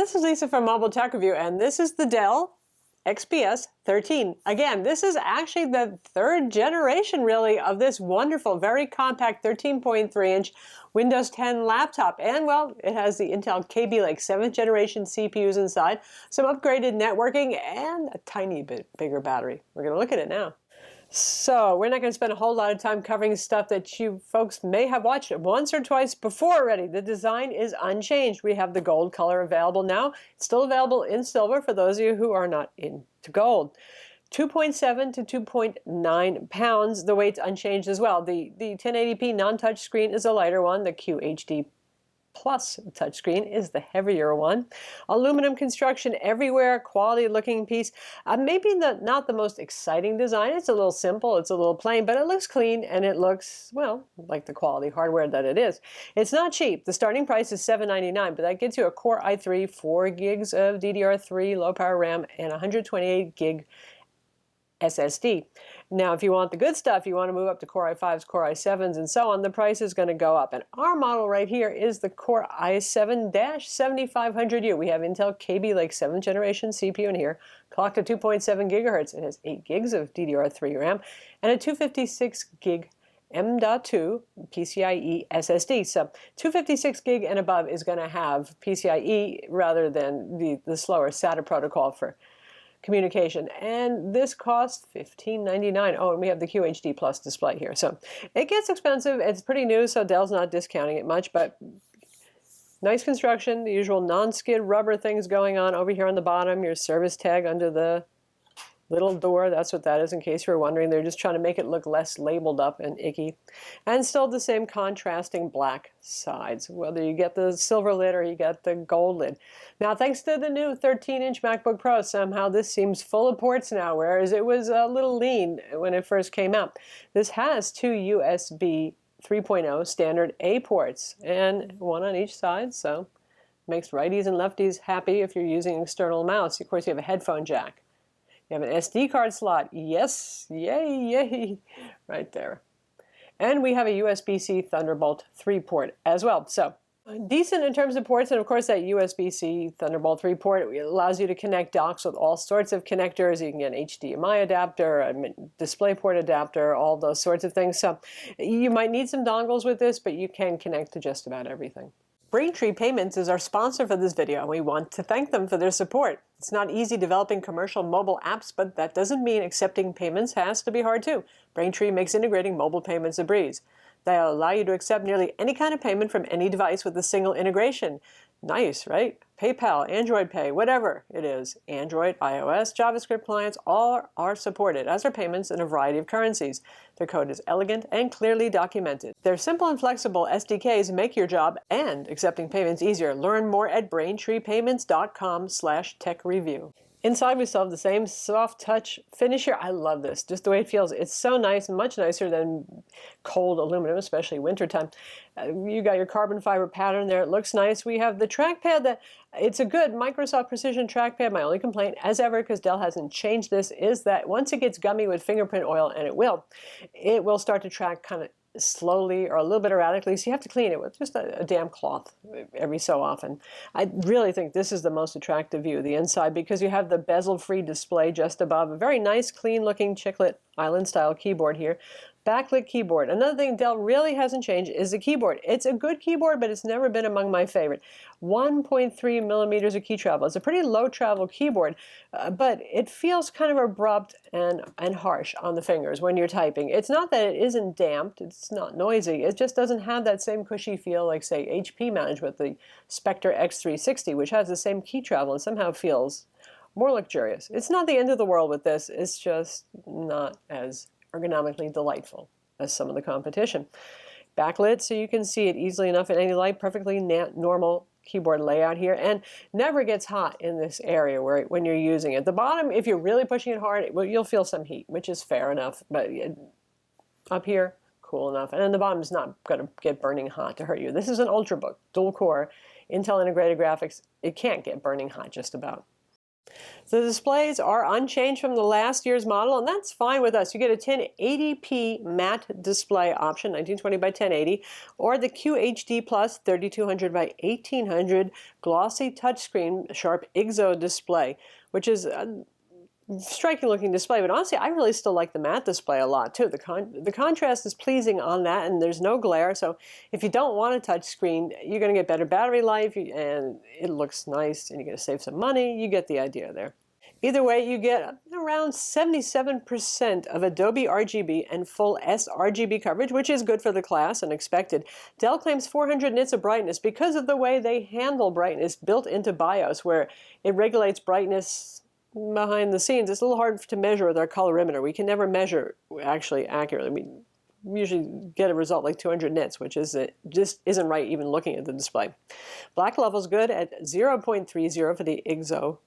This is Lisa from Mobile Tech Review, and this is the Dell XPS 13. Again, this is actually the third generation, really, of this wonderful, very compact 13.3-inch Windows 10 laptop. And, well, it has the Intel Kaby, like 7th generation CPUs inside, some upgraded networking, and a tiny bit bigger battery. We're going to look at it now. So we're not going to spend a whole lot of time covering stuff that you folks may have watched once or twice before already. The design is unchanged. We have the gold color available now. It's still available in silver for those of you who are not into gold. 2.7 to 2.9 pounds. The weight's unchanged as well. The 1080p non-touch screen is a lighter one. The QHD Plus touchscreen is the heavier one. Aluminum construction everywhere, quality looking piece. Maybe not the most exciting design. It's a little simple, it's a little plain, but it looks clean and it looks, well, like the quality hardware that it is. It's not cheap. The starting price is $799, but that gets you a Core i3, 4 gigs of DDR3 low power RAM, and 128 gig SSD. Now, if you want the good stuff, you want to move up to Core i5s, Core i7s, and so on, the price is going to go up. And our model right here is the Core i7-7500U. We have Intel Kaby Lake 7th generation CPU in here, clocked at 2.7 gigahertz. It has 8 gigs of DDR3 RAM and a 256 gig M.2 PCIe SSD. So 256 gig and above is going to have PCIe rather than the slower SATA protocol for communication, and this costs $15.99. Oh, and we have the QHD Plus display here. So it gets expensive. It's pretty new, so Dell's not discounting it much, but nice construction, the usual non-skid rubber things going on over here on the bottom, your service tag under the little door. That's what that is, in case you were wondering. They're just trying to make it look less labeled up and icky. And still the same contrasting black sides, whether you get the silver lid or you get the gold lid. Now, thanks to the new 13-inch MacBook Pro, somehow this seems full of ports now, whereas it was a little lean when it first came out. This has two USB 3.0 standard A ports, and one on each side, so makes righties and lefties happy if you're using an external mouse. Of course, you have a headphone jack. You have an SD card slot. Yes, yay, yay, right there. And we have a USB-C Thunderbolt 3 port as well. So decent in terms of ports, and of course that USB-C Thunderbolt 3 port allows you to connect docks with all sorts of connectors. You can get an HDMI adapter, a DisplayPort adapter, all those sorts of things. So you might need some dongles with this, but you can connect to just about everything. Braintree Payments is our sponsor for this video, and we want to thank them for their support. It's not easy developing commercial mobile apps, but that doesn't mean accepting payments has to be hard too. Braintree makes integrating mobile payments a breeze. They allow you to accept nearly any kind of payment from any device with a single integration. Nice, right? PayPal, Android Pay, whatever it is. Android, iOS, JavaScript clients, all are supported, as are payments in a variety of currencies. Their code is elegant and clearly documented. Their simple and flexible SDKs make your job and accepting payments easier. Learn more at braintreepayments.com/tech-review. Inside, we still have the same soft touch finish here. I love this, just the way it feels. It's so nice, much nicer than cold aluminum, especially wintertime. You got your carbon fiber pattern there. It looks nice. We have the trackpad. It's a good Microsoft Precision trackpad. My only complaint, as ever, because Dell hasn't changed this, is that once it gets gummy with fingerprint oil, and it will start to track kind of slowly or a little bit erratically, so you have to clean it with just a damp cloth every so often. I really think this is the most attractive view, the inside, because you have the bezel-free display just above, a very nice, clean-looking chiclet island-style keyboard here. Backlit keyboard. Another thing Dell really hasn't changed is the keyboard. It's a good keyboard, but it's never been among my favorite. 1.3 millimeters of key travel. It's a pretty low travel keyboard, but it feels kind of abrupt and harsh on the fingers when you're typing. It's not that it isn't damped, it's not noisy, it just doesn't have that same cushy feel like, say, HP managed with the Spectre X360, which has the same key travel and somehow feels more luxurious. It's not the end of the world with this, it's just not as ergonomically delightful as some of the competition. Backlit, so you can see it easily enough in any light, perfectly normal keyboard layout here, and never gets hot in this area when you're using it. The bottom, if you're really pushing it hard, you'll feel some heat, which is fair enough, but up here, cool enough. And then the bottom is not going to get burning hot to hurt you. This is an Ultrabook, dual core, Intel integrated graphics. It can't get burning hot just about. The displays are unchanged from the last year's model, and that's fine with us. You get a 1080p matte display option, 1920 by 1080, or the QHD Plus 3200 by 1800 glossy touchscreen sharp IGZO display, which is a striking looking display. But honestly, I really still like the matte display a lot too. The contrast is pleasing on that, and there's no glare. So if you don't want a touch screen, you're going to get better battery life, and it looks nice, and you're going to save some money. You get the idea there. Either way, you get around 77% of Adobe RGB and full sRGB coverage, which is good for the class and expected. Dell claims 400 nits of brightness because of the way they handle brightness built into BIOS, where it regulates brightness behind the scenes. It's a little hard to measure with our colorimeter. We can never measure actually accurately. We usually get a result like 200 nits, which is just isn't right even looking at the display. Black level's good at 0.30 for the IGZO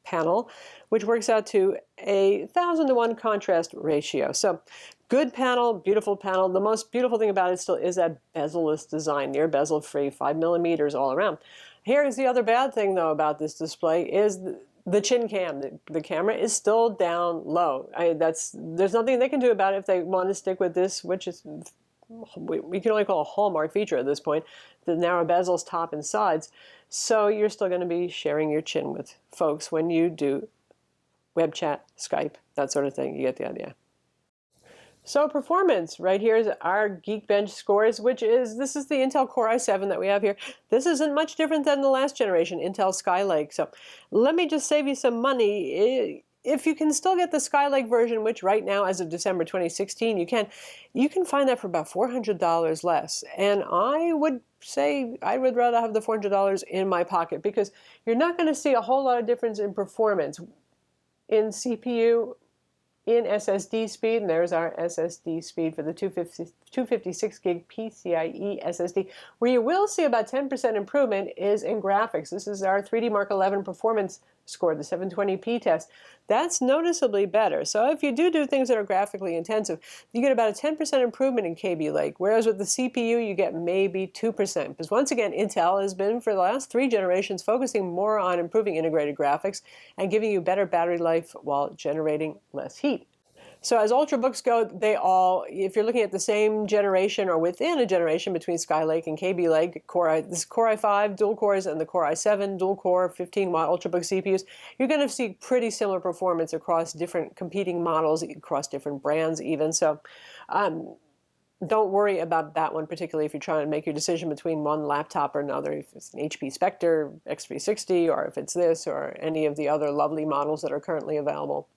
panel, which works out to a 1000-to-1 contrast ratio. So good panel, beautiful panel. The most beautiful thing about it still is that bezel-less design, near bezel free, 5 millimeters all around. Here is the other bad thing though about this display is the chin cam. The camera is still down low. There's nothing they can do about it if they want to stick with this, which is we can only call a hallmark feature at this point, the narrow bezels top and sides. So you're still going to be sharing your chin with folks when you do web chat, Skype, that sort of thing. You get the idea. So performance, right here is our Geekbench scores, this is the Intel Core i7 that we have here. This isn't much different than the last generation, Intel Skylake. So let me just save you some money. If you can still get the Skylake version, which right now, as of December 2016, you can find that for about $400 less. And I would say I would rather have the $400 in my pocket because you're not going to see a whole lot of difference in performance in CPU, in SSD speed, and there's our SSD speed for the 256 gig PCIe SSD. Where you will see about 10% improvement is in graphics. This is our 3D Mark 11 performance score, the 720p test. That's noticeably better. So if you do things that are graphically intensive, you get about a 10% improvement in Kaby Lake, whereas with the CPU you get maybe 2%. Because once again, Intel has been, for the last 3 generations, focusing more on improving integrated graphics and giving you better battery life while generating less heat. So as Ultrabooks go, they all, if you're looking at the same generation or within a generation between Skylake and Kaby Lake, this Core i5 dual cores and the Core i7 dual core 15-watt Ultrabook CPUs, you're going to see pretty similar performance across different competing models, across different brands even. So don't worry about that one particularly if you're trying to make your decision between one laptop or another, if it's an HP Spectre X360 or if it's this or any of the other lovely models that are currently available.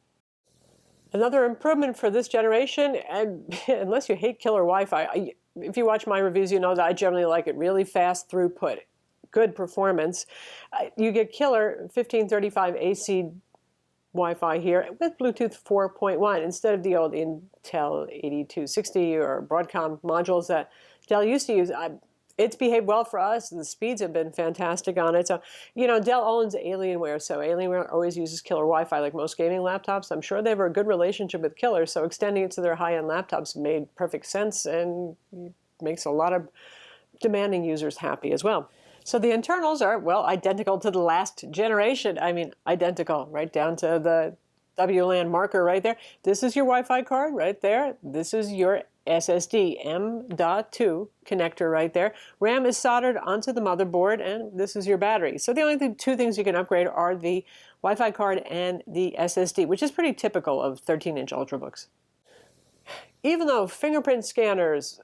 Another improvement for this generation, and unless you hate killer Wi-Fi, if you watch my reviews, you know that I generally like it really fast throughput, good performance. You get killer 1535 AC Wi-Fi here with Bluetooth 4.1 instead of the old Intel 8260 or Broadcom modules that Dell used to use. It's behaved well for us, and the speeds have been fantastic on it. So, you know, Dell owns Alienware, so Alienware always uses killer Wi-Fi like most gaming laptops. I'm sure they have a good relationship with killer, so extending it to their high-end laptops made perfect sense and makes a lot of demanding users happy as well. So the internals are, well, identical to the last generation. I mean, identical, right down to the WLAN marker right there. This is your Wi-Fi card right there. This is your SSD M.2 connector right there. RAM is soldered onto the motherboard, and this is your battery. So the only 2 things you can upgrade are the Wi-Fi card and the SSD, which is pretty typical of 13-inch Ultrabooks. Even though fingerprint scanners,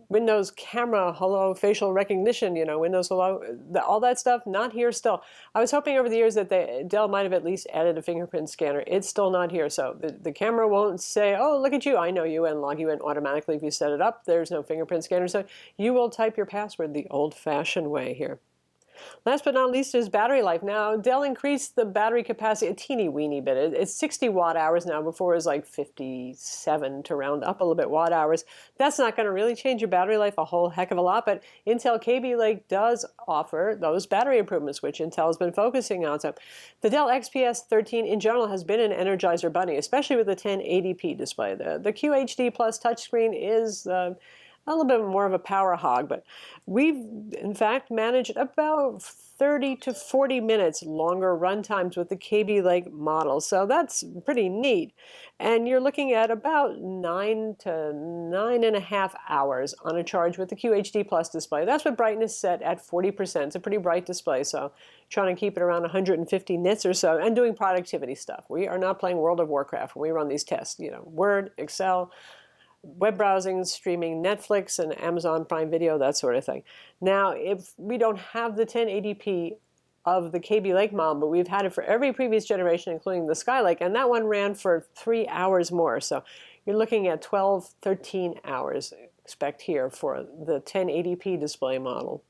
Windows camera, hello, facial recognition, you know, Windows hello, all that stuff, not here still. I was hoping over the years that Dell might have at least added a fingerprint scanner. It's still not here. So the camera won't say, oh, look at you, I know you, and log you in automatically if you set it up. There's no fingerprint scanner. So you will type your password the old-fashioned way here. Last but not least is battery life. Now, Dell increased the battery capacity a teeny weeny bit. It's 60 watt hours now. Before it was like 57 to round up a little bit watt hours. That's not going to really change your battery life a whole heck of a lot, but Intel Kaby Lake does offer those battery improvements, which Intel has been focusing on. So the Dell XPS 13 in general has been an Energizer bunny, especially with the 1080p display. The QHD Plus touchscreen is a little bit more of a power hog, but we've in fact managed about 30 to 40 minutes longer run times with the Kaby Lake model. So that's pretty neat. And you're looking at about 9 to 9.5 hours on a charge with the QHD Plus display. That's with brightness set at 40%. It's a pretty bright display, so trying to keep it around 150 nits or so, and doing productivity stuff. We are not playing World of Warcraft when we run these tests. You know, Word, Excel, web browsing, streaming Netflix and Amazon Prime Video, that sort of thing. Now, if we don't have the 1080p of the Kaby Lake model, but we've had it for every previous generation, including the Skylake, and that one ran for 3 hours more. So you're looking at 12, 13 hours, expect here, for the 1080p display model.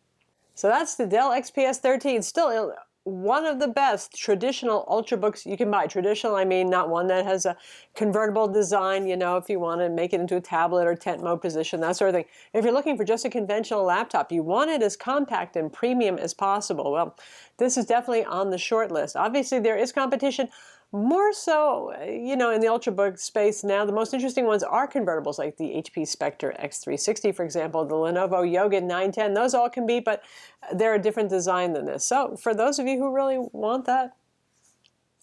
So that's the Dell XPS 13, still one of the best traditional Ultrabooks you can buy. Traditional, I mean not one that has a convertible design, you know, if you want to make it into a tablet or tent mode position, that sort of thing. If you're looking for just a conventional laptop, you want it as compact and premium as possible. Well, this is definitely on the short list. Obviously, there is competition. More so, you know, in the Ultrabook space now, the most interesting ones are convertibles like the HP Spectre X360, for example, the Lenovo Yoga 910. Those all can be, but they're a different design than this. So for those of you who really want that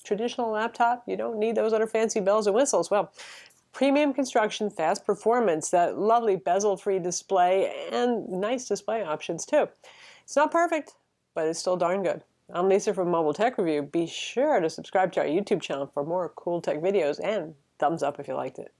traditional laptop, you don't need those other fancy bells and whistles. Well, premium construction, fast performance, that lovely bezel-free display, and nice display options too. It's not perfect, but it's still darn good. I'm Lisa from Mobile Tech Review. Be sure to subscribe to our YouTube channel for more cool tech videos, and thumbs up if you liked it.